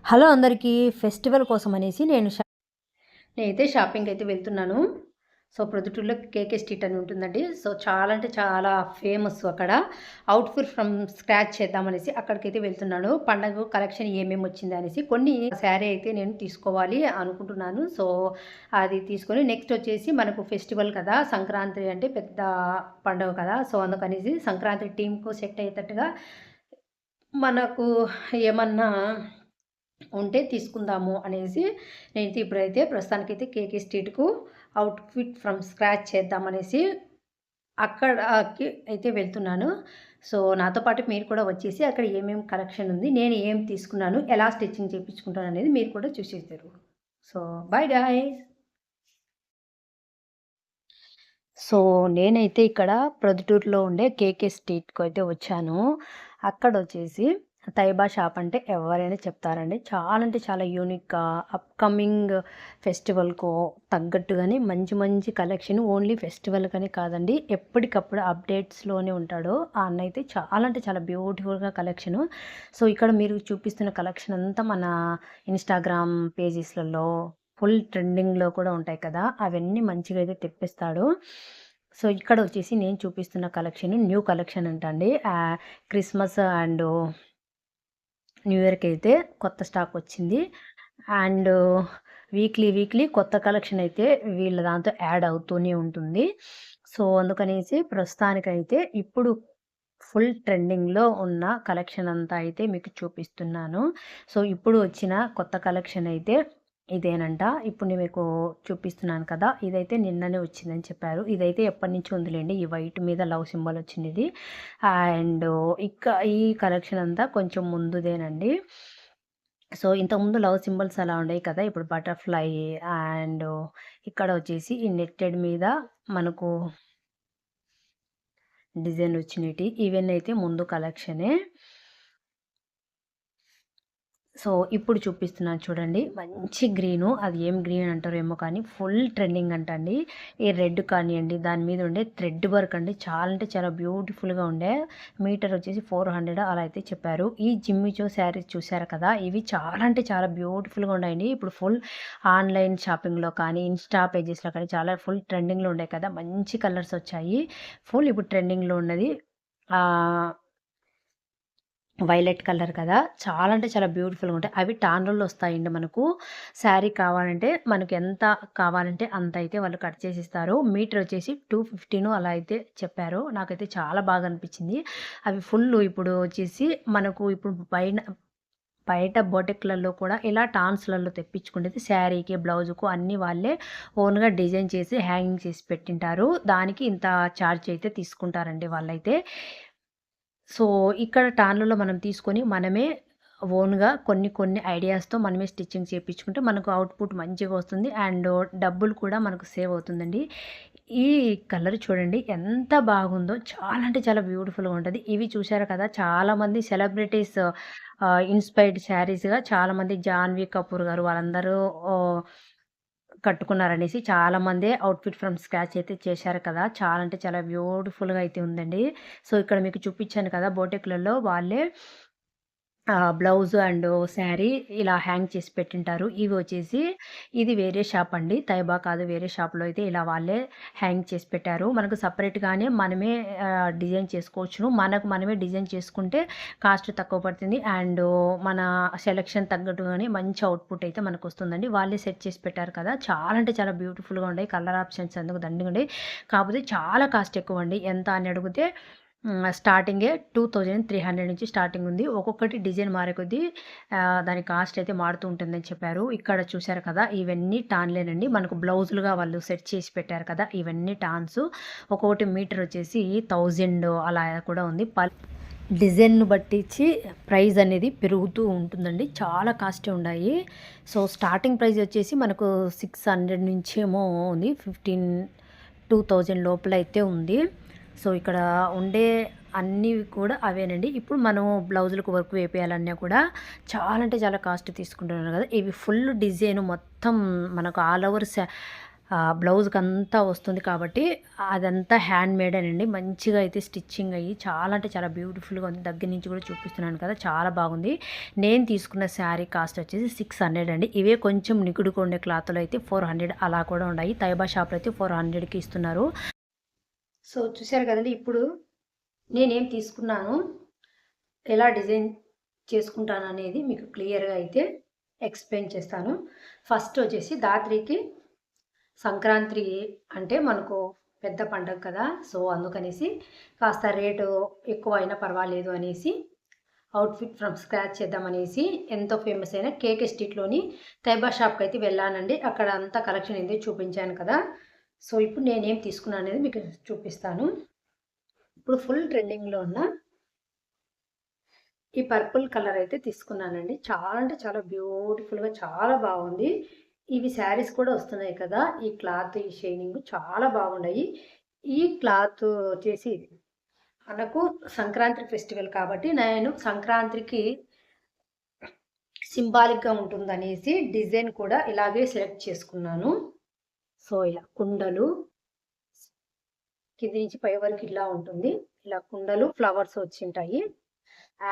Hello అందరికీ. Festival కోసం అనేసి నేనైతే షాపింగ్‌కి అయితే వెళ్తున్నాను. సో, ప్రొద్దుటూరులో కేకే స్ట్రీట్ అని ఉంటుందండి. సో, చాలా అంటే చాలా ఫేమస్ అక్కడ. అవుట్‌ఫిట్ ఫ్రమ్ స్క్రాచ్ చేద్దామనేసి అక్కడికైతే వెళ్తున్నాను. పండగ కలెక్షన్ ఏమేమి వచ్చింది అనేసి కొన్ని శారీ అయితే నేను తీసుకోవాలి అనుకుంటున్నాను. సో, అది తీసుకొని నెక్స్ట్ వచ్చేసి మనకు ఫెస్టివల్ కదా! సంక్రాంతి అంటే పెద్ద పండుగ కదా! సో, అందుకనేసి సంక్రాంతి థీమ్‌కు సెట్ అయ్యేటట్టుగా మనకు ఏమన్నా ఉంటే తీసుకుందాము అనేసి నేనైతే ఇప్పుడైతే ప్రస్తుతానికైతే కేకే స్ట్రీట్‌కు అవుట్‌ఫిట్ ఫ్రమ్ స్క్రాచ్ చేద్దామనేసి అక్కడకి అయితే వెళ్తున్నాను. సో, నాతో పాటు మీరు కూడా వచ్చేసి అక్కడ ఏమేమి కలెక్షన్ ఉంది, నేను ఏం తీసుకున్నాను, ఎలా స్టిచ్చింగ్ చేపించుకుంటాననేది మీరు కూడా చూసేద్దురు. So, bye guys. సో, నేనైతే ఇక్కడ ప్రొద్దుటూరులో ఉండే కేకే స్ట్రీట్‌కైతే వచ్చాను. అక్కడొచ్చేసి తైబా షాప్ అంటే ఎవరైనా చెప్తారండి. చాలా అంటే చాలా యూనిక్‌గా అప్‌కమింగ్ ఫెస్టివల్‌కు తగ్గట్టుగానే మంచి మంచి కలెక్షన్ ఓన్లీ ఫెస్టివల్‌కని కాదండి. ఎప్పటికప్పుడు అప్డేట్స్‌లోనే ఉంటాడు. ఆ అన్న అయితే చాలా అంటే చాలా బ్యూటిఫుల్‌గా కలెక్షను. సో, ఇక్కడ మీరు చూపిస్తున్న కలెక్షన్ అంతా మన ఇన్‌స్టాగ్రామ్ పేజెస్‌లలో ఫుల్ ట్రెండింగ్‌లో కూడా ఉంటాయి కదా! అవన్నీ మంచిగా అయితే తెప్పిస్తాడు. సో, ఇక్కడ వచ్చేసి నేను చూపిస్తున్న కలెక్షన్ న్యూ కలెక్షన్ అంటండి. క్రిస్మస్ అండ్ న్యూ ఇయర్‌కైతే కొత్త స్టాక్ వచ్చింది. అండ్ వీక్లీ కొత్త కలెక్షన్ అయితే వీళ్ళ దాంతో యాడ్ అవుతూనే ఉంటుంది. సో, అందుకనేసి ప్రస్తుతానికైతే ఇప్పుడు ఫుల్ ట్రెండింగ్‌లో ఉన్న కలెక్షన్ అంతా అయితే మీకు చూపిస్తున్నాను. సో, ఇప్పుడు వచ్చిన కొత్త కలెక్షన్ అయితే ఇదేనంట. ఇప్పుడు నేను మీకు చూపిస్తున్నాను కదా! ఇదైతే నిన్ననే వచ్చిందని చెప్పారు. ఇదైతే ఎప్పటినుంచో ఉందిలెండి. ఈ వైట్ మీద లవ్ సింబల్ వచ్చిందిది. అండ్ ఈ కలెక్షన్ అంతా కొంచెం ముందుదేనండి. సో, ఇంతకుముందు లవ్ సింబల్స్ అలా ఉండేయి కదా! ఇప్పుడు బటర్‌ఫ్లై అండ్ ఇక్కడ వచ్చేసి ఈ నెట్టెడ్ మీద మనకు డిజైన్ వచ్చినటియి. ఇవన్నీ అయితే ముందు కలెక్షనే. సో, ఇప్పుడు చూపిస్తున్నాను చూడండి. మంచి గ్రీను. అది ఏం గ్రీన్ అంటారో ఏమో కానీ ఫుల్ ట్రెండింగ్ అంటండి. ఈ రెడ్ కానియండి, దాని మీద ఉండే థ్రెడ్ వర్క్ అండి చాలా అంటే చాలా బ్యూటిఫుల్‌గా ఉండే. మీటర్ వచ్చేసి 400 అలా అయితే చెప్పారు. ఈ జిమ్మిచో శారీస్ చూసారు కదా! ఇవి చాలా అంటే చాలా బ్యూటిఫుల్‌గా ఉన్నాయండి. ఇప్పుడు ఫుల్ ఆన్‌లైన్ షాపింగ్‌లో కానీ, ఇన్‌స్టా పేజెస్‌లో కానీ చాలా ఫుల్ ట్రెండింగ్‌లో ఉన్నాయి కదా! మంచి కలర్స్ వచ్చాయి. ఫుల్ ఇప్పుడు ట్రెండింగ్‌లో ఉన్నది. ఆహ్ వైలెట్ కలర్ కదా! చాలా అంటే చాలా బ్యూటిఫుల్‌గా ఉంటాయి. అవి టాన్‌లలో వస్తాయండి మనకు. శారీ కావాలంటే మనకు ఎంత కావాలంటే అంత అయితే వాళ్ళు కట్ చేసి ఇస్తారు. మీటర్ వచ్చేసి 215 అలా అయితే చెప్పారు. నాకైతే చాలా బాగా అనిపించింది. అవి ఫుల్లు ఇప్పుడు వచ్చేసి మనకు ఇప్పుడు బయట బొటిక్‌లలో కూడా ఇలా టాన్స్‌లలో తెప్పించుకునేది శారీకి, బ్లౌజుకు అన్నీ వాళ్ళే ఓన్‌గా డిజైన్ చేసి హ్యాంగింగ్ చేసి పెట్టింటారు. దానికి ఇంత చార్జ్ అయితే తీసుకుంటారండి వాళ్ళైతే. సో, ఇక్కడ టాన్‌లలో మనం తీసుకొని మనమే ఓన్‌గా కొన్ని ఐడియాస్‌తో మనమే స్టిచ్చింగ్ చేపించుకుంటే మనకు అవుట్‌పుట్ మంచిగా వస్తుంది. అండ్ డబ్బులు కూడా మనకు సేవ్ అవుతుందండి. ఈ కలర్ చూడండి ఎంత బాగుందో! చాలా అంటే చాలా బ్యూటిఫుల్‌గా ఉంటది. ఇవి చూసారు కదా! చాలామంది సెలబ్రిటీస్ ఇన్‌స్పైర్డ్ శారీస్‌గా చాలామంది 'జాన్వీ కపూర్' గారు వాళ్ళందరూ ఓహ్, కట్టుకున్నారనేసి చాలామందే అవుట్‌ఫిట్ ఫ్రమ్ స్క్రాచ్ అయితే చేశారు కదా! చాలా అంటే చాలా బ్యూటిఫుల్‌గా అయితే ఉందండి. సో, ఇక్కడ మీకు చూపించాను కదా! బోటిక్‌లలో వాళ్ళే బ్లౌజ్ అండ్ శారీ ఇలా హ్యాంగ్ చేసి పెట్టింటారు. ఇవి వచ్చేసి ఇది వేరే షాప్ అండి. తైబా కాదు వేరే షాప్‌లో అయితే ఇలా వాళ్ళే హ్యాంగ్ చేసి పెట్టారు. మనకు సెపరేట్‌గానే మనమే డిజైన్ చేసుకోవచ్చును. మనకు మనమే డిజైన్ చేసుకుంటే కాస్ట్ తక్కువ పడుతుంది. అండ్ మన సెలక్షన్ తగ్గట్టుగానే మంచి అవుట్‌పుట్ అయితే మనకొస్తుందండి. వాళ్ళే సెట్ చేసి పెట్టారు కదా! చాలా అంటే చాలా బ్యూటిఫుల్‌గా ఉన్నాయి. కలర్ ఆప్షన్స్ అందుకు దండిగుండాయి. కాకపోతే చాలా కాస్ట్ ఎక్కువండి. ఎంత అని అడిగితే స్టార్టింగే 2300 నుంచి స్టార్టింగ్ ఉంది. ఒక్కొక్కటి డిజైన్ మారే కొద్దీ దాని కాస్ట్ అయితే మారుతూ ఉంటుందని చెప్పారు. ఇక్కడ చూసారు కదా! ఇవన్నీ టాన్‌లేనండి. మనకు బ్లౌజులుగా వాళ్ళు సెట్ చేసి పెట్టారు కదా! ఇవన్నీ టాన్స్. ఒక్కొక్కటి మీటర్ వచ్చేసి 1000 అలా కూడా ఉంది. డిజైన్‌ను బట్టిచ్చి ప్రైస్ అనేది పెరుగుతూ ఉంటుందండి. చాలా కాస్టే ఉండాయి. సో, స్టార్టింగ్ ప్రైస్ వచ్చేసి మనకు 600 నుంచేమో ఉంది. 2000 లోపల అయితే ఉంది. సో, ఇక్కడ ఉండే అన్నీ కూడా అవేనండి. ఇప్పుడు మనము బ్లౌజులకు వర్క్ వేపియాలన్నా కూడా చాలా అంటే చాలా కాస్ట్ తీసుకుంటున్నారు కదా! ఇవి ఫుల్ డిజైన్ మొత్తం మనకు ఆల్ ఓవర్ బ్లౌజ్కి అంతా వస్తుంది కాబట్టి అదంతా హ్యాండ్ మేడేనండి. మంచిగా అయితే స్టిచ్చింగ్ అయ్యి చాలా అంటే చాలా బ్యూటిఫుల్గా ఉంది. దగ్గర నుంచి కూడా చూపిస్తున్నాను కదా, చాలా బాగుంది. నేను తీసుకున్న శారీ కాస్ట్ వచ్చేసి 600 అండి. ఇవే కొంచెం నిగుడుగా ఉండే క్లాత్లో అయితే 400 అలా కూడా ఉన్నాయి. తైబా షాప్లో అయితే 400కి ఇస్తున్నారు. సో చూశారు కదండి, ఇప్పుడు నేనేం తీసుకున్నాను, ఎలా డిజైన్ చేసుకుంటాను అనేది మీకు క్లియర్గా అయితే ఎక్స్ప్లెయిన్ చేస్తాను. ఫస్ట్ వచ్చేసి దాత్రికి సంక్రాంతి అంటే మనకు పెద్ద పండగ కదా, సో అందుకనేసి కాస్త రేటు ఎక్కువ అయినా పర్వాలేదు అనేసి అవుట్ఫిట్ ఫ్రమ్ స్క్రాచ్ చేద్దామనేసి ఎంతో ఫేమస్ అయిన కేకే స్ట్రీట్లోని తైబా షాప్కి అయితే వెళ్ళానండి. అక్కడ అంతా కలెక్షన్ ఏంది చూపించాను కదా. సో ఇప్పుడు నేనేం తీసుకున్నాను అనేది మీకు చూపిస్తాను. ఇప్పుడు ఫుల్ ట్రెండింగ్లో ఉన్న ఈ పర్పుల్ కలర్ అయితే తీసుకున్నానండి. చాలా అంటే చాలా బ్యూటిఫుల్గా చాలా బాగుంది. ఇవి శారీస్ కూడా వస్తున్నాయి కదా, ఈ క్లాత్ ఈ షైనింగ్ చాలా బాగున్నాయి. ఈ క్లాత్ వచ్చేసి మనకు సంక్రాంతి ఫెస్టివల్ కాబట్టి నేను సంక్రాంతికి సింబాలిక్గా ఉంటుందనేసి డిజైన్ కూడా ఇలాగే సెలెక్ట్ చేసుకున్నాను. సో ఇలా కుండలు కింది నుంచి పై వరకు ఇలా ఉంటుంది. ఇలా కుండలు ఫ్లవర్స్ వచ్చింటాయి.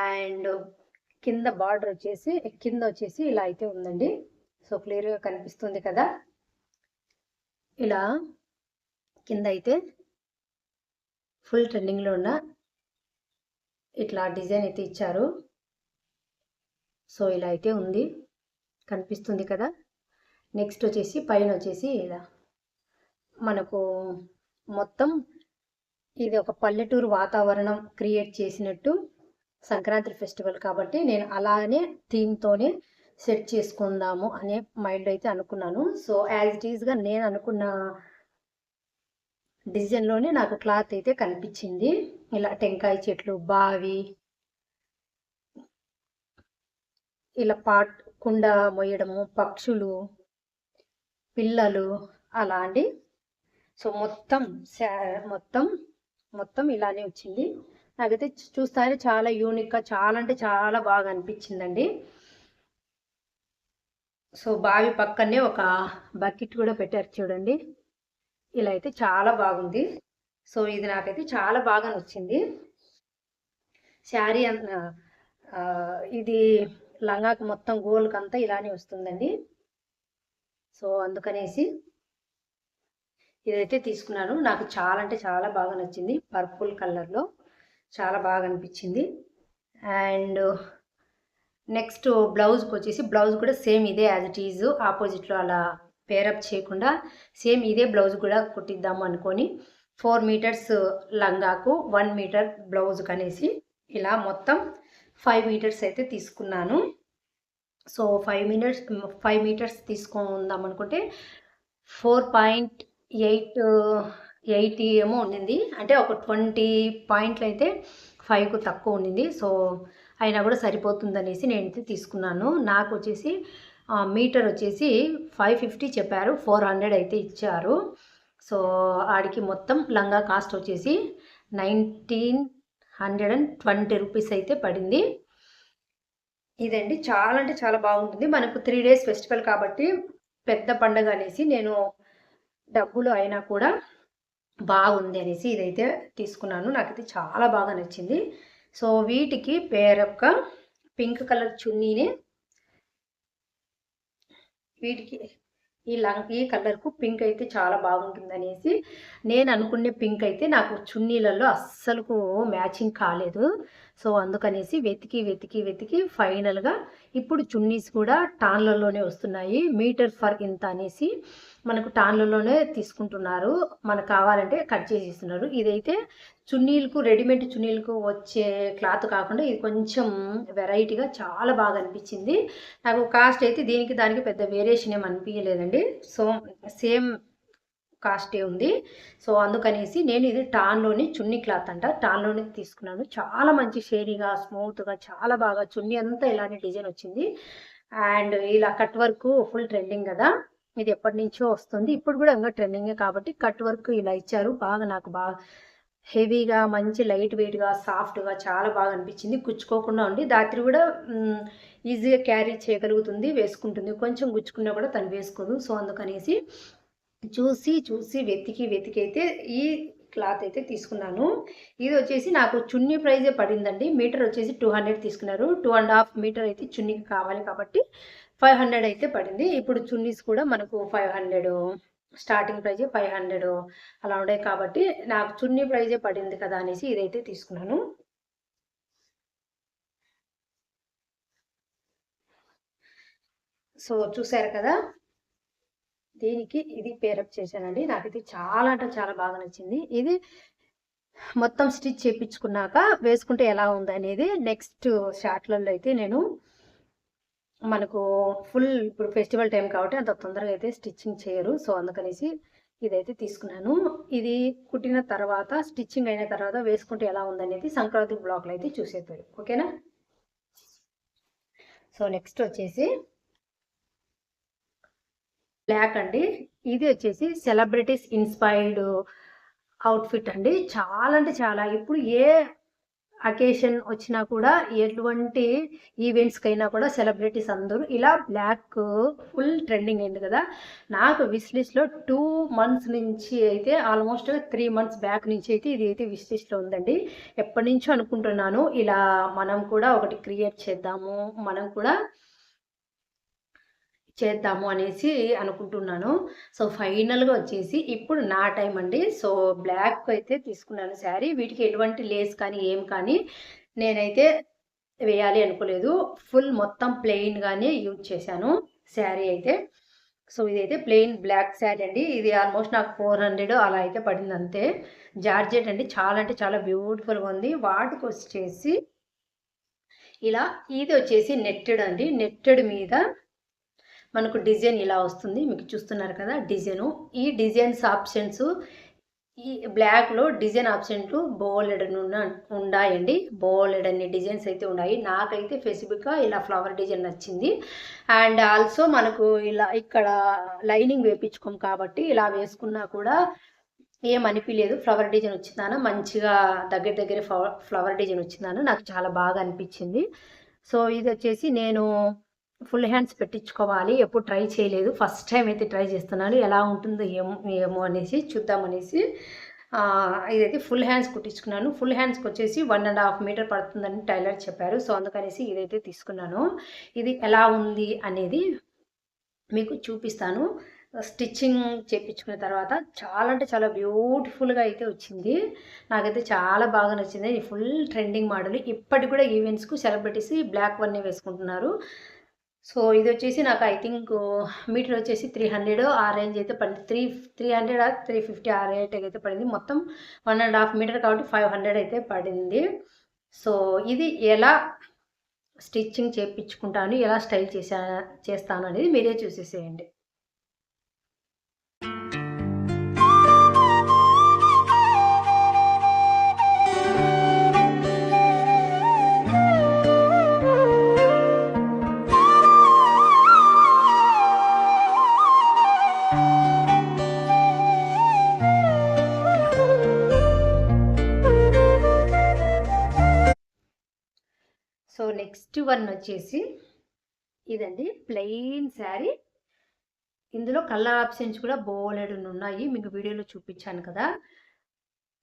అండ్ కింద బార్డర్ వచ్చేసి కింద వచ్చేసి ఇలా అయితే ఉందండి. సో క్లియర్గా కనిపిస్తుంది కదా. ఇలా కింద అయితే ఫుల్ ట్రెండింగ్లో ఉన్న ఇట్లా డిజైన్ అయితే ఇచ్చారు. సో ఇలా అయితే ఉంది, కనిపిస్తుంది కదా. నెక్స్ట్ వచ్చేసి పైన వచ్చేసి ఇలా మనకు మొత్తం ఇది ఒక పల్లెటూరు వాతావరణం క్రియేట్ చేసినట్టు సంక్రాంతి ఫెస్టివల్ కాబట్టి నేను అలానే థీమ్తోనే సెట్ చేసుకుందాము అనే మైండ్ అయితే అనుకున్నాను. సో యాజ్ ఇట్ ఈస్గా నేను అనుకున్న డిజైన్లోనే నాకు క్లాత్ అయితే కనిపించింది. ఇలా టెంకాయ చెట్లు, బావి, ఇలా కుండ మొయ్యడము, పక్షులు, పిల్లలు అలాంటి. సో మొత్తం మొత్తం ఇలానే వచ్చింది. నాకైతే చూస్తానే చాలా యూనిక్గా చాలా అంటే చాలా బాగా అనిపించిందండి. సో బావి పక్కనే ఒక బకెట్ కూడా పెట్టారు చూడండి. ఇలా అయితే చాలా బాగుంది. సో ఇది నాకైతే చాలా బాగా నచ్చింది. శారీ ఇది లంగాకి మొత్తం గోల్కంతా ఇలానే వస్తుందండి. సో అందుకనేసి ఇదైతే తీసుకున్నాను. నాకు చాలా అంటే చాలా బాగా నచ్చింది. పర్పుల్ కలర్లో చాలా బాగా అనిపించింది. అండ్ నెక్స్ట్ బ్లౌజ్కి వచ్చేసి బ్లౌజ్ కూడా సేమ్ ఇదే యాజ్ ఇట్ ఈజ్, ఆపోజిట్లో అలా పేరప్ చేయకుండా సేమ్ ఇదే బ్లౌజ్ కూడా కుట్టిద్దాము అనుకొని 4 మీటర్స్ లంగాకు 1 మీటర్ బ్లౌజ్కి అనేసి ఇలా మొత్తం 5 మీటర్స్ అయితే తీసుకున్నాను. సో 5 మీటర్స్ తీసుకుందాం అనుకుంటే 4.8 ఏమో ఉండింది. అంటే ఒక 20 పాయింట్లు అయితే 5కు తక్కువ ఉండింది. సో అయినా కూడా సరిపోతుందనేసి నేనైతే తీసుకున్నాను. నాకు వచ్చేసి మీటర్ వచ్చేసి 550 చెప్పారు, 400 అయితే ఇచ్చారు. సో ఆడికి మొత్తం లంగా కాస్ట్ వచ్చేసి 1920 రూపీస్ అయితే పడింది. ఇదండి చాలా అంటే చాలా బాగుంటుంది. మనకు 3 డేస్ ఫెస్టివల్ కాబట్టి పెద్ద పండగ అనేసి నేను డబ్బులు అయినా కూడా బాగుంది అనేసి ఇదైతే తీసుకున్నాను. నాకైతే చాలా బాగా నచ్చింది. సో వీటికి పేరొక్క పింక్ కలర్ చున్నీని, వీటికి ఈ కలర్కు పింక్ అయితే చాలా బాగుంటుంది అనేసి నేను అనుకునే పింక్ అయితే నాకు చున్నీలలో అస్సలకు మ్యాచింగ్ కాలేదు. సో అందుకనేసి వెతికి ఫైనల్గా ఇప్పుడు చున్నీస్ కూడా టాన్లలోనే వస్తున్నాయి. మీటర్ ఫర్ ఇంత అనేసి మనకు టాన్లలోనే తీసుకుంటున్నారు. మనకు కావాలంటే కట్ చేసి ఇస్తున్నారు. ఇదైతే చున్నీలకు రెడీమేడ్ చున్నీలకు వచ్చే క్లాత్ కాకుండా ఇది కొంచెం వెరైటీగా చాలా బాగా అనిపించింది. నాకు కాస్ట్ అయితే దీనికి దానికి పెద్ద వేరియేషన్ ఏం అనిపించలేదండి. సో సేమ్ కాస్టే ఉంది. సో అందుకనేసి నేను ఇది టాన్లోని చున్నీ క్లాత్ అంట, టాన్లోనే తీసుకున్నాను. చాలా మంచి షేరీగా స్మూత్గా చాలా బాగా చున్నీ అంతా ఇలానే డిజైన్ వచ్చింది. అండ్ ఇలా కట్ వర్క్ ఫుల్ ట్రెండింగ్ కదా, ఇది ఎప్పటి నుంచో వస్తుంది. ఇప్పుడు కూడా ఇంకా ట్రెండింగే కాబట్టి కట్ వర్క్ ఇలా ఇచ్చారు. నాకు బాగా హెవీగా మంచి లైట్ వెయిట్గా సాఫ్ట్గా చాలా బాగా అనిపించింది. గుచ్చుకోకుండా ఉండి దాత్రి కూడా ఈజీగా క్యారీ చేయగలుగుతుంది, వేసుకుంటుంది. కొంచెం గుచ్చుకున్నా కూడా తను వేసుకోదు. సో అందుకనేసి చూసి చూసి వెతికి అయితే ఈ క్లాత్ అయితే తీసుకున్నాను. ఇది వచ్చేసి నాకు చున్నీ ప్రైజే పడిందండి. మీటర్ వచ్చేసి 200 తీసుకున్నారు. 2½ మీటర్ అయితే చున్నీకి కావాలి కాబట్టి 500 అయితే పడింది. ఇప్పుడు చున్నీస్ కూడా మనకు 500 స్టార్టింగ్ ప్రైజే 500 అలా ఉండే కాబట్టి నాకు చున్నీ ప్రైజే పడింది కదా అనేసి ఇదైతే తీసుకున్నాను. సో చూసారు కదా, దీనికి ఇది పేరప్ చేశానండి. నాకైతే చాలా అంటే చాలా బాగా నచ్చింది. ఇది మొత్తం స్టిచ్ చేపించుకున్నాక వేసుకుంటే ఎలా ఉందనేది నెక్స్ట్ షాట్లలో అయితే నేను మనకు ఫుల్ ఇప్పుడు ఫెస్టివల్ టైం కాబట్టి అంత తొందరగా అయితే స్టిచ్చింగ్ చేయరు. సో అందుకనేసి ఇదైతే తీసుకున్నాను. ఇది కుట్టిన తర్వాత స్టిచ్చింగ్ అయిన తర్వాత వేసుకుంటే ఎలా ఉందనేది సంక్రాంతి బ్లాగ్లో అయితే చూసేద్దాం. ఓకేనా? సో నెక్స్ట్ వచ్చేసి బ్లాక్ అండి. ఇది వచ్చేసి సెలబ్రిటీస్ ఇన్స్పైర్డ్ అవుట్ఫిట్ అండి. చాలా అంటే చాలా ఇప్పుడు ఏ అకేషన్ వచ్చినా కూడా ఎటువంటి ఈవెంట్స్కైనా కూడా సెలబ్రిటీస్ అందరూ ఇలా బ్లాక్ ఫుల్ ట్రెండింగ్ అయింది కదా. నాకు విష్ లిస్ట్లో 2 months నుంచి అయితే ఆల్మోస్ట్ 3 months బ్యాక్ నుంచి అయితే ఇది అయితే విష్ లిస్ట్లో ఉందండి. ఎప్పటి నుంచో అనుకుంటున్నాను ఇలా మనం కూడా ఒకటి క్రియేట్ చేద్దాము, మనం కూడా చేద్దాము అనేసి అనుకుంటున్నాను. సో ఫైనల్గా వచ్చేసి ఇప్పుడు నా టైం అండి. సో బ్లాక్ అయితే తీసుకున్నాను శారీ. వీటికి ఎటువంటి లేస్ కానీ ఏం కానీ నేనైతే వేయాలి అనుకోలేదు. ఫుల్ మొత్తం ప్లెయిన్గానే యూజ్ చేశాను శారీ అయితే. సో ఇదైతే ప్లెయిన్ బ్లాక్ శారీ అండి. ఇది ఆల్మోస్ట్ నాకు 400 అలా అయితే పడింది అంతే. జార్జెట్ అండి, చాలా అంటే చాలా బ్యూటిఫుల్గా ఉంది. వాటికి వచ్చేసి ఇలా ఇది వచ్చేసి నెట్టెడ్ అండి. నెట్టెడ్ మీద మనకు డిజైన్ ఇలా వస్తుంది. మీకు చూస్తున్నారు కదా డిజైను. ఈ డిజైన్స్ ఆప్షన్స్ ఈ బ్లాక్లో డిజైన్ ఆప్షన్స్ బోలెడ్ ఉన్నాయండి. బోలెడ్ అన్ని డిజైన్స్ అయితే ఉన్నాయి. నాకైతే ఫెసిఫిక్గా ఇలా ఫ్లవర్ డిజైన్ నచ్చింది. అండ్ ఆల్సో మనకు ఇలా ఇక్కడ లైనింగ్ వేయించుకోం కాబట్టి ఇలా వేసుకున్నా కూడా ఏమనిపించలేదు. ఫ్లవర్ డిజైన్ వచ్చిందాన మంచిగా దగ్గర ఫ్లవర్ డిజైన్ వచ్చిందాన నాకు చాలా బాగా అనిపించింది. సో ఇది వచ్చేసి నేను ఫుల్ హ్యాండ్స్ పెట్టించుకోవాలి, ఎప్పుడు ట్రై చేయలేదు. ఫస్ట్ టైం అయితే ట్రై చేస్తున్నాను. ఎలా ఉంటుందో ఏమో అనేసి చూద్దామనేసి ఇదైతే ఫుల్ హ్యాండ్స్ కుట్టించుకున్నాను. ఫుల్ హ్యాండ్స్కి వచ్చేసి 1½ మీటర్ పడుతుందని టైలర్ చెప్పారు. సో అందుకనేసి ఇదైతే తీసుకున్నాను. ఇది ఎలా ఉంది అనేది మీకు చూపిస్తాను. స్టిచ్చింగ్ చేయించుకున్న తర్వాత చాలా అంటే చాలా బ్యూటిఫుల్గా అయితే వచ్చింది. నాకైతే చాలా బాగా నచ్చింది. ఇది ఫుల్ ట్రెండింగ్ మోడల్. ఇప్పటికి కూడా ఈవెంట్స్కు సెలబ్రిటీస్ బ్లాక్ వన్నే వేసుకుంటున్నారు. సో ఇది వచ్చేసి నాకు ఐ థింక్ మీటర్ వచ్చేసి 300 ఆ రేంజ్ అయితే పడింది. 300 350 ఆ రేట్ అయితే పడింది. మొత్తం 1½ మీటర్ కాబట్టి 500 అయితే పడింది. సో ఇది ఎలా స్టిచ్చింగ్ చేయించుకుంటాను, ఎలా స్టైల్ చేస్తాను అనేది మీరే చూసేసేయండి. సో నెక్స్ట్ వన్ వచ్చేసి ఇదండి, ప్లెయిన్ శారీ. ఇందులో కలర్ ఆప్షన్స్ కూడా బోలెడు ఉన్నాయి, మీకు వీడియోలో చూపించాను కదా.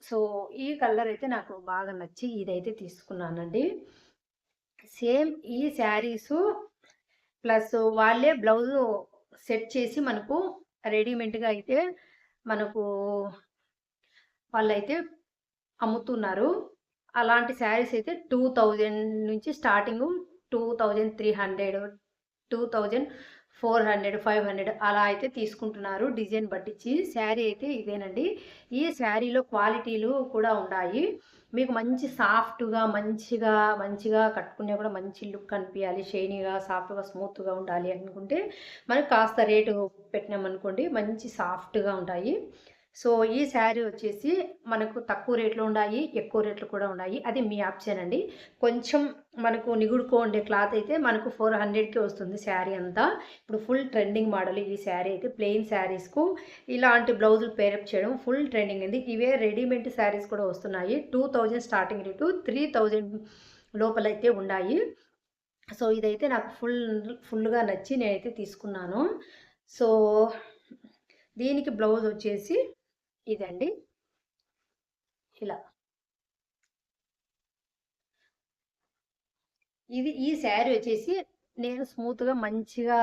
సో ఈ కలర్ అయితే నాకు బాగా నచ్చి ఇదైతే తీసుకున్నానండి. సేమ్ ఈ శారీసు ప్లస్ వాళ్ళే బ్లౌజు సెట్ చేసి మనకు రెడీమేడ్గా అయితే మనకు వాళ్ళైతే అమ్ముతున్నారు. అలాంటి శారీస్ అయితే 2000 నుంచి స్టార్టింగ్ 2300 2400 500 అలా అయితే తీసుకుంటున్నారు డిజైన్ పట్టించి. శారీ అయితే ఇదేనండి. ఈ శారీలో క్వాలిటీలు కూడా ఉన్నాయి. మీకు మంచి సాఫ్ట్గా మంచిగా కట్టుకునే కూడా మంచి లుక్ కనిపించాలి, షైనీగా సాఫ్ట్గా స్మూత్గా ఉండాలి అనుకుంటే మనకు కాస్త రేటు పెట్టినామనుకోండి మంచి సాఫ్ట్గా ఉంటాయి. సో ఈ శారీ వచ్చేసి మనకు తక్కువ రేట్లో ఉన్నాయి, ఎక్కువ రేట్లు కూడా ఉన్నాయి. అది మీ ఆప్షన్ అండి. కొంచెం మనకు నిగుడుకో ఉండే క్లాత్ అయితే మనకు 400కి వస్తుంది శారీ అంతా. ఇప్పుడు ఫుల్ ట్రెండింగ్ మోడల్ ఈ శారీ అయితే. ప్లెయిన్ శారీస్కు ఇలాంటి బ్లౌజులు పేరప్ చేయడం ఫుల్ ట్రెండింగ్ అండి. ఇవే రెడీమేడ్ శారీస్ కూడా వస్తున్నాయి. 2000 స్టార్టింగ్ రేటు, 3000 లోపలైతే ఉన్నాయి. సో ఇదైతే నాకు ఫుల్గా నచ్చి నేనైతే తీసుకున్నాను. సో దీనికి బ్లౌజ్ వచ్చేసి ఇదండి, ఇలా. ఈ శారీ వచ్చేసి నేను స్మూత్‌గా మంచిగా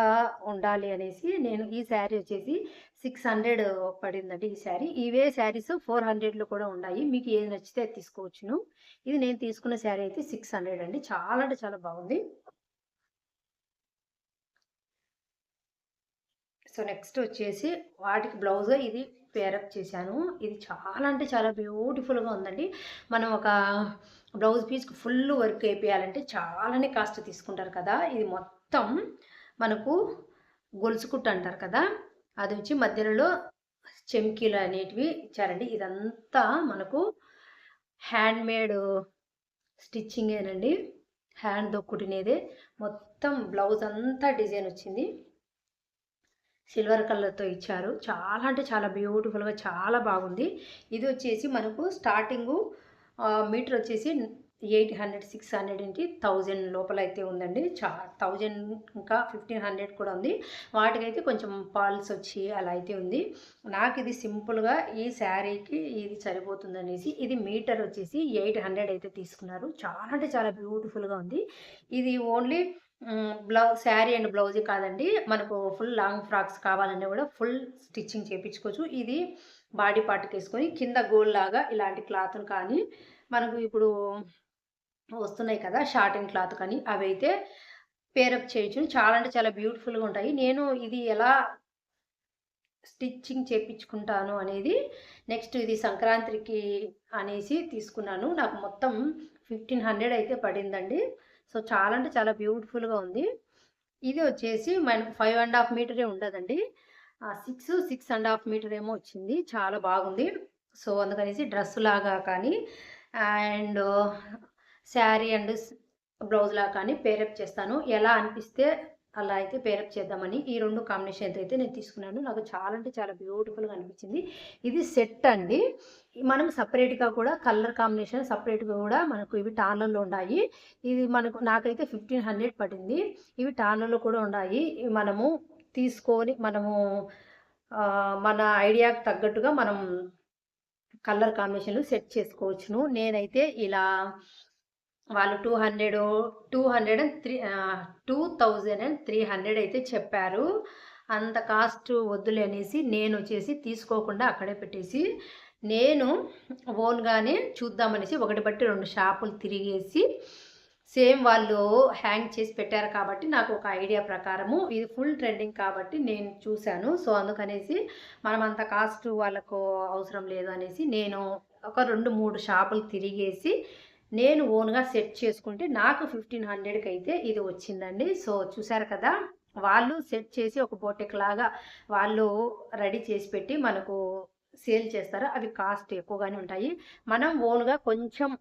ఉండాలి అనేసి నేను ఈ శారీ వచ్చేసి 600 పడిందండి ఈ శారీ. ఇవే శారీస్ 400లో కూడా ఉన్నాయి. మీకు ఏది నచ్చితే అది తీసుకోవచ్చును. ఇది నేను తీసుకున్న శారీ అయితే 600 అండి. చాలా అంటే చాలా బాగుంది. సో, నెక్స్ట్ వచ్చేసి వాటికి బ్లౌజ్ ఇది పేరప్ చేశాను. ఇది చాలా అంటే చాలా బ్యూటిఫుల్‌గా ఉందండి. మనం ఒక బ్లౌజ్ పీస్‌కి ఫుల్ వర్క్ ఏపియాలంటే చాలానే కాస్ట్ తీసుకుంటారు కదా! ఇది మొత్తం మనకు గొలుసు కుట్టు అంటారు కదా! అది వచ్చి మధ్యలో చెమ్కీలు అనేటివి ఇచ్చారండి. ఇదంతా మనకు హ్యాండ్‌మేడ్ స్టిచ్చింగేనండి. హ్యాండ్‌తో కుట్టినదే. మొత్తం బ్లౌజ్ అంతా డిజైన్ వచ్చింది. సిల్వర్ కలర్‌తో ఇచ్చారు. చాలా అంటే చాలా బ్యూటిఫుల్‌గా చాలా బాగుంది. ఇది వచ్చేసి మనకు స్టార్టింగు మీటర్ వచ్చేసి 800, 600 నుంచి 1000 లోపల అయితే ఉందండి. 1000 ఇంకా 1500 కూడా ఉంది. వాటికైతే కొంచెం ఫాల్స్ వచ్చి అలా అయితే ఉంది. నాకు ఇది సింపుల్‌గా ఈ శారీకి ఇది సరిపోతుందనేసి ఇది మీటర్ వచ్చేసి 800 అయితే తీసుకున్నారు. చాలా అంటే చాలా బ్యూటిఫుల్‌గా ఉంది. ఇది ఓన్లీ శారీ అండ్ బ్లౌజే కాదండి. మనకు ఫుల్ లాంగ్ ఫ్రాక్స్ కావాలన్నా కూడా ఫుల్ స్టిచ్చింగ్ చేపించుకోవచ్చు. ఇది బాడీ పార్ట్‌కేసుకొని కింద గోల్డ్‌లాగా ఇలాంటి క్లాత్‌ని కానీ, మనకు ఇప్పుడు వస్తున్నాయి కదా! షార్టింగ్ క్లాత్ కానీ అవైతే పేరప్ చేయొచ్చు. చాలా అంటే చాలా బ్యూటిఫుల్‌గా ఉంటాయి. నేను ఇది ఎలా స్టిచ్చింగ్ చేపించుకుంటాను అనేది నెక్స్ట్ ఇది సంక్రాంతికి అనేసి తీసుకున్నాను. నాకు మొత్తం 1500 అయితే పడిందండి. సో, చాలా అంటే చాలా బ్యూటిఫుల్‌గా ఉంది. ఇది వచ్చేసి మనకు 5½ మీటరే ఉండదండి. 6 ½ మీటర్ ఏమో వచ్చింది. చాలా బాగుంది. సో, అందుకనేసి డ్రెస్‌లాగా కానీ అండ్ శారీ అండ్ బ్లౌజ్‌లాగా కానీ పేరప్ చేస్తాను. ఎలా అనిపిస్తే అలా అయితే పేరప్ చేద్దామని ఈ 2 కాంబినేషన్‌తో అయితే నేను తీసుకున్నాను. నాకు చాలా అంటే చాలా బ్యూటిఫుల్‌గా అనిపించింది. ఇది సెట్ అండి. మనం సెపరేట్‌గా కూడా కలర్ కాంబినేషన్ సెపరేట్‌గా కూడా మనకు ఇవి టాన్‌లలో ఉన్నాయి. ఇది నాకైతే 1500 పడింది. ఇవి టాన్‌లలో కూడా ఉన్నాయి. ఇవి మనము తీసుకొని మనము మన ఐడియాకి తగ్గట్టుగా మనం కలర్ కాంబినేషన్‌లు సెట్ చేసుకోవచ్చును. నేనైతే ఇలా వాళ్ళు 2300 అయితే చెప్పారు. అంత కాస్ట్ వద్దులే అనేసి నేనొచ్చేసి తీసుకోకుండా అక్కడే పెట్టేసి, నేను ఓన్‌గానే చూద్దామనేసి ఒకటి బట్టి 2 షాపులు తిరిగేసి, సేమ్ వాళ్ళు హ్యాంగ్ చేసి పెట్టారు కాబట్టి నాకు ఒక ఐడియా ప్రకారము ఇది ఫుల్ ట్రెండింగ్ కాబట్టి నేను చూశాను. సో, అందుకనేసి మనం అంత కాస్ట్ వాళ్ళకు అవసరం లేదు అనేసి నేను ఒక 2, 3 షాపులు తిరిగేసి నేను ఓన్‌గా సెట్ చేసుకుంటే నాకు 1500కి అయితే ఇది వచ్చిందండి. సో, చూసారు కదా! వాళ్ళు సెట్ చేసి ఒక బొటెక్‌లాగా వాళ్ళు రెడీ చేసి పెట్టి మనకు సేల్ చేస్తారు. అవి కాస్ట్ ఎక్కువగానే ఉంటాయి. మనం ఓన్‌గా కొంచెం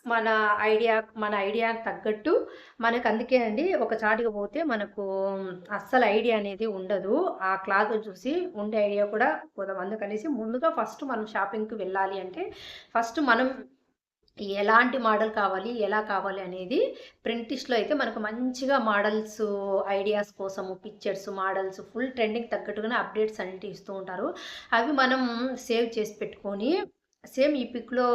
మన ఐడియాకి తగ్గట్టు మనకు అందుకే అండి ఒక చాటుకి పోతే మనకు అస్సలు ఐడియా అనేది ఉండదు. ఆ క్లాత్‌ని చూసి ఉండే ఐడియా కూడా పోదాం. అందుకనేసి ముందుగా ఫస్ట్ మనం షాపింగ్‌కి వెళ్ళాలి అంటే ఫస్ట్ మనం ఎలాంటి మోడల్ కావాలి, ఎలా కావాలి అనేది ప్రింటిష్‌లో అయితే మనకు మంచిగా మోడల్స్ ఐడియాస్ కోసము పిక్చర్స్, మోడల్స్ ఫుల్ ట్రెండింగ్‌కి తగ్గట్టుగానే అప్డేట్స్ అనేటివి ఇస్తూ ఉంటారు. అవి మనం సేవ్ చేసి పెట్టుకొని సేమ్ ఈ పిక్‌లో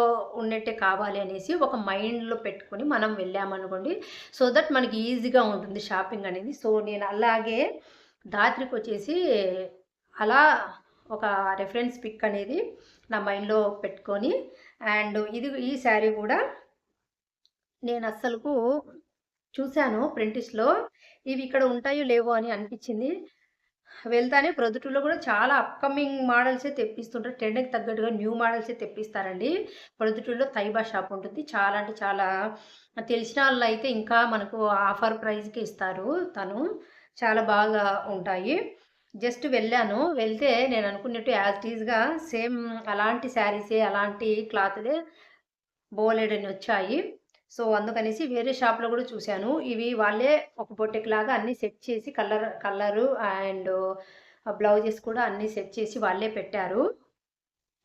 ఉన్నట్టే కావాలి అనేసి ఒక మైండ్‌లో పెట్టుకొని మనం వెళ్ళామనుకోండి. సో దట్ మనకి ఈజీగా ఉంటుంది షాపింగ్ అనేది. సో, నేను అలాగే దాత్రికొచ్చేసి అలా ఒక రిఫరెన్స్ పిక్ అనేది నా మైండ్‌లో పెట్టుకొని అండ్ ఈ శారీ కూడా నేను అస్సలకు చూశాను ప్రింటిష్‌లో. ఇవి ఇక్కడ ఉంటాయో లేవో అని అనిపించింది. వెళ్తానే ప్రొద్దుటూరులో కూడా చాలా అప్‌కమింగ్ మోడల్సే తెప్పిస్తుంటారు. ట్రెండ్‌కి తగ్గట్టుగా న్యూ మోడల్సే తెప్పిస్తారండి. ప్రొద్దుటూరులో తైబా షాప్ ఉంటుంది. చాలా అంటే చాలా తెలిసిన వాళ్ళైతే ఇంకా మనకు ఆఫర్ ప్రైస్‌కి ఇస్తారు తను. చాలా బాగా ఉంటాయి. జస్ట్ వెళ్ళాను. వెళ్తే నేను అనుకున్నట్టు యాజ్ ఇట్ ఈస్‌గా సేమ్ అలాంటి శారీసే, అలాంటి క్లాతులే బోలెడన్ని వచ్చాయి. సో, అందుకనేసి వేరే షాప్‌లో గూడా చూశాను. ఇవి వాళ్ళే ఒక బొటెక్‌లాగా అన్నీ సెట్ చేసి కలరు అండ్ బ్లౌజెస్ కూడా అన్నీ సెట్ చేసి వాళ్ళే పెట్టారు.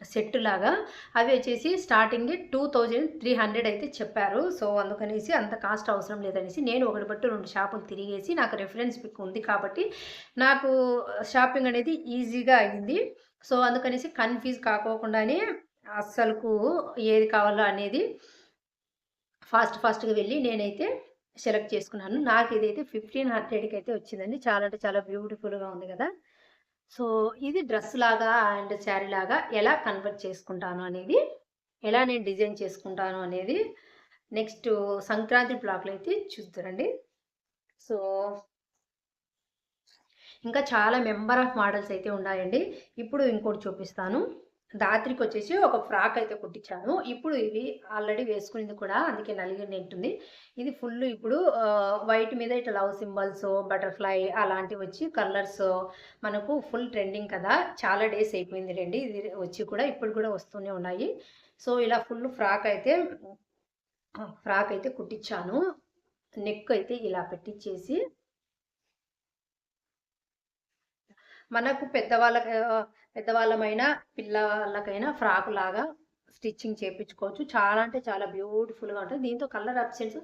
సెట్ లాగా. అవి వచ్చేసి స్టార్టింగ్ 2300 అయితే చెప్పారు. సో, అందుకనేసి అంత కాస్ట్ అవసరం లేదనేసి నేను ఒకటి బట్టి 2 షాపులు తిరిగేసి నాకు రిఫరెన్స్ పిక్ ఉంది కాబట్టి నాకు షాపింగ్ అనేది ఈజీగా అయింది. సో, అందుకనేసి కన్‌ఫ్యూజ్ కాకోకుండానే అస్సలకు ఏది కావాలో అనేది ఫాస్ట్‌గా వెళ్ళి నేనైతే సెలెక్ట్ చేసుకున్నాను. నాకిదైతే 1500కి అయితే వచ్చిందండి. చాలా అంటే చాలా బ్యూటిఫుల్‌గా ఉంది గదా! సో, ఇది డ్రెస్ లాగా అండ్ శారీ లాగా ఎలా కన్వర్ట్ చేసుకుంటాను అనేది, ఎలా నేను డిజైన్ చేసుకుంటాను అనేది నెక్స్ట్ సంక్రాంతి బ్లాగ్‌లో అయితే చూద్దురండి. సో, ఇంకా చాలా మెంబర్ ఆఫ్ మోడల్స్ అయితే ఉన్నాయండి. ఇప్పుడు ఇంకోటి చూపిస్తాను. దాత్రికొచ్చేసి ఒక ఫ్రాక్ అయితే కుట్టించాను. ఇప్పుడు ఇవి ఆల్రెడీ వేసుకునింది కూడా అందుకే నలిగినట్టుంది. ఇది ఫుల్ ఇప్పుడు వైట్ మీద ఇట్లా లవ్ సింబల్స్, బటర్‌ఫ్లై అలాంటివొచ్చి కలర్స్ మనకు ఫుల్ ట్రెండింగ్ కదా! చాలా డేస్ అయిపోయిందిలెండి ఇది వచ్చి కూడా. ఇప్పుడు కూడా వస్తూనే ఉన్నాయి. సో, ఇలా ఫుల్ ఫ్రాక్ అయితే కుట్టించాను. నెక్ అయితే ఇలా పెట్టిచ్చేసి మనకు పెద్దవాళ్ళమైనా, పిల్లలకైనా ఫ్రాక్‌లాగా స్టిచ్చింగ్ చేపించుకోవచ్చు. చాలా అంటే చాలా బ్యూటిఫుల్‌గా ఉంటుంది. దీంతో కలర్ ఆప్షన్స్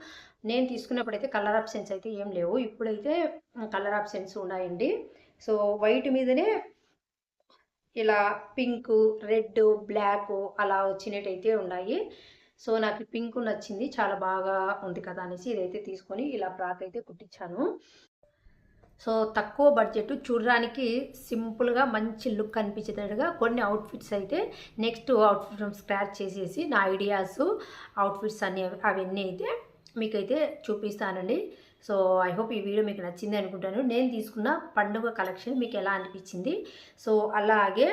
నేను తీసుకున్నప్పుడైతే కలర్ ఆప్షన్స్ అయితే ఏం లేవు. ఇప్పుడైతే కలర్ ఆప్షన్స్ ఉన్నాయండి. సో, వైట్ మీదనే ఇలా పింకు, రెడ్డు, బ్లాకు అలా వచ్చినట్టయితే ఉన్నాయి. సో, నాకు పింకు నచ్చింది. చాలా బాగా ఉంది కదా అనేసి ఇదైతే తీసుకొని ఇలా ఫ్రాక్ అయితే కుట్టించాను. సో, తక్కువ బడ్జెట్ చూడడానికి సింపుల్‌గా మంచి లుక్ అనిపించేటట్టుగా కొన్ని అవుట్‌ఫిట్స్ అయితే నెక్స్ట్ అవుట్‌ఫిట్ ఫ్రమ్ స్క్రాచ్ చేసేసి నా ఐడియాస్, అవుట్‌ఫిట్స్ అన్నీ అవన్నీ అయితే మీకైతే చూపిస్తానండి. సో, ఐ హోప్ ఈ వీడియో మీకు నచ్చింది అనుకుంటాను. నేను తీసుకున్న పండుగ కలెక్షన్ మీకు ఎలా అనిపించింది? సో, అలాగే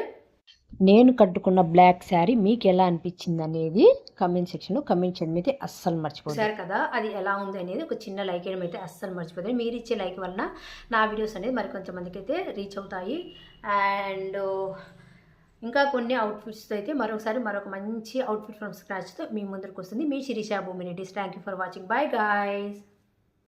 నేను కట్టుకున్న బ్లాక్ శారీ మీకెలా అనిపించిందనేది కామెంట్ సెక్షన్‌లో కామెంట్ చేయడం అయితే అస్సలు మర్చిపోవద్దు. చూసారు కదా! అది ఎలా ఉంది అనేది ఒక చిన్న లైక్ చేయడం అయితే అస్సలు మర్చిపోద్దండి. మీరిచ్చే లైక్ వలన నా వీడియోస్ అనేది మరికొంతమందికైతే రీచ్ అవుతాయి. అండ్ ఇంకా కొన్ని అవుట్‌ఫిట్స్‌తో అయితే మరొక మంచి అవుట్‌ఫిట్ ఫ్రమ్ స్క్రాచ్‌తో మీ ముందరికొస్తుంది. మీ Shirisha Bhumireddy. Thank you for watching. Bye guys.